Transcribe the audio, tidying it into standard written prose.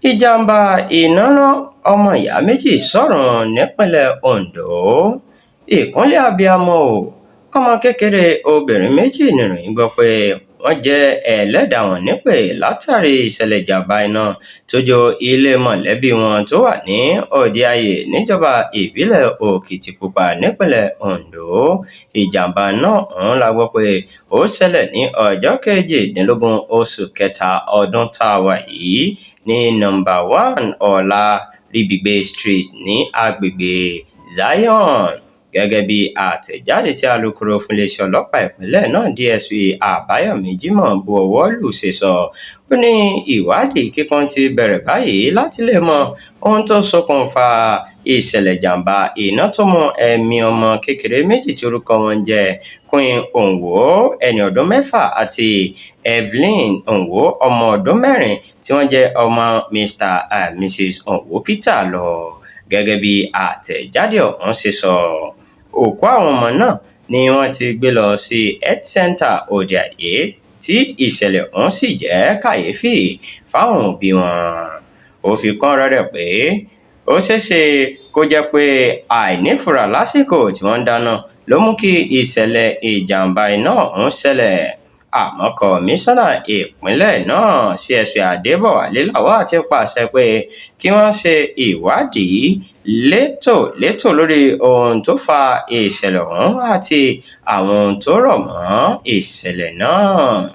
ìjàmbá iná rán ọmọ ìyá méjì sọ́rùn nípínlẹ̀ Ondo. Ìkúnlẹ̀ abiyamọ o, ọmọ kékeré obìnrin méjì nìròyìn gbọ́ pé wọ́n jẹ́ ẹlẹ́dàá wọn nípè látàrí ìṣẹ̀lẹ̀ ìjàmbá iná tó jó ilé mọ̀lẹ́bí wọn tó wà ní Òde-Ayè níjọba ìbílẹ̀ Òkìtìpupa nípínlẹ̀ Ondo. Ìjàmbá náà ọ̀hún la gbọ́ pé ó ṣẹlẹ̀ ní ọjọ́ 18 oṣù kẹta ọdún tá a wà yìí ní nọ́mbà 1 Ọlárìbígbé Street ní agbègbè Zion. Gẹ́gẹ́ bí àtẹ̀jáde tí alukoro fún iléeṣẹ́ ọlọ́pàá ìpínlẹ̀ náà DSP Àbáyọ̀mí Jimoh bu ọwọ́ lù ṣe sọ, ó ní ìwádìí kíkún ti bẹ̀rẹ̀ báyìí láti lè mọ ohun tó ṣokùnfà ìṣẹ̀lẹ̀ ìjàmbá iná tó mú ẹ̀mí ọmọ kékeré méjì tí orúkọ wọn jẹ́ Queen Onwo ẹni ọdún 6 àti Evelyn Onwo ọmọ ọdún 4 tí wọ́n jẹ́ ọmọ Mr. and Mrs. Onwo Peter lọ. Gẹ́gẹ́ bí àtẹ̀jáde ọ̀hún ṣe sọ, òkú àwọn ọmọ náà ni wọ́n ti gbé lọ sí Health Center Òde-Ayè tí ìṣẹ̀lẹ̀ ọ̀hún sì jẹ́ kàyéfì fáwọn òbí wọn. Ó fi kún ọ̀rọ̀ rẹ̀ pé ó ṣeéṣe kó jẹ́ pé àìnífura lásìkò tí wọ́n ń dáná ló mú kí ìṣẹ̀lẹ̀ ìjàmbá iná ọ̀hún ṣẹlẹ̀. Àmọ́ kọmíṣánná ìpínlẹ̀ náà CSP Adébọ̀wálé Lawal ti pàṣẹ pé kí wọ́n ṣe ìwádìí létòlétò lórí ohun tó fa ìṣẹ̀lẹ̀ ọ̀hún àti àwọn ohun tó rọ̀ mọ́ ìṣẹ̀lẹ̀ náà.